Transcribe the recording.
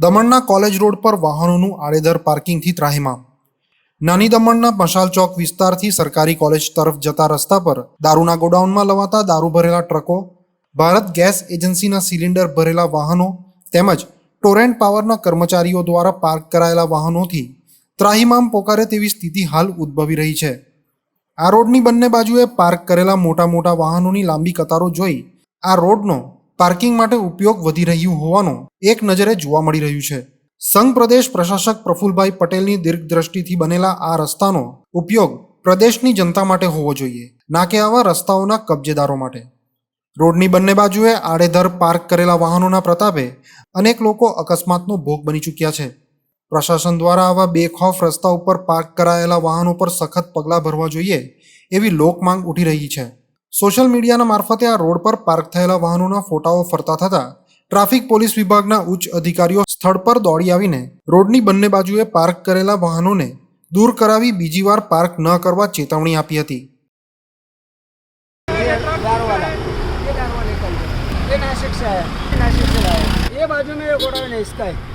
દમણના college road પર વાહનોનું આડેધડ પાર્કિંગથી ત્રાહિમામ. નાની દમણના મશાલ ચોક વિસ્તારથી સરકારી કોલેજ તરફ જતા રસ્તા પર દારૂના ગોડાઉનમાં લવાતા દારૂ ભરેલા ટ્રકો, ભારત ગેસ એજન્સીના સિલિન્ડર ભરેલા વાહનો તેમજ ટોરેન્ટ પાવરના કર્મચારીઓ દ્વારા પાર્ક કરાયેલા વાહનોથી ત્રાહિમામ પોકારે તેવી સ્થિતિ હાલ ઉદ્ભવી રહી છે. આ રોડની બંને બાજુએ પાર્ક કરેલા મોટા મોટા વાહનોની લાંબી કતારો જોઈ આ રોડનો પાર્કિંગ માટે ઉપયોગ વધી રહ્યું હોવાનું એક નજરે જોવા મળી રહ્યું છે. સંઘ પ્રદેશ પ્રશાસક પ્રફુલભાઈ પટેલની દીર્ઘદ્રષ્ટિથી બનેલા આ રસ્તાનો ઉપયોગ પ્રદેશની જનતા માટે હોવો જોઈએ, ના કે આવા રસ્તાઓના કબજેદારો માટે. રોડની બંને બાજુએ આડેધડ પાર્ક કરેલા વાહનોના પ્રતાપે અનેક લોકો અકસ્માતનો ભોગ બની ચૂક્યા છે. પ્રશાસન દ્વારા આવા બેખૌફ રસ્તા ઉપર પાર્ક કરાયેલા વાહનો પર સખત પગલાં ભરવા જોઈએ એવી લોકમાંગ ઉઠી રહી છે. સોશિયલ મીડિયાના મારફતે આ રોડ પર પાર્ક થયેલા વાહનોના ફોટાઓ ફરતા થતા ટ્રાફિક પોલીસ વિભાગના ઉચ્ચ અધિકારીઓ સ્થળ પર દોડી આવીને રોડની બંને બાજુએ પાર્ક કરેલા વાહનોને દૂર કરાવી બીજી વાર પાર્ક ન કરવા ચેતવણી આપી હતી. नासिक से है, नासिक से है। ये बाजू में ये गोडाउन है इसका है।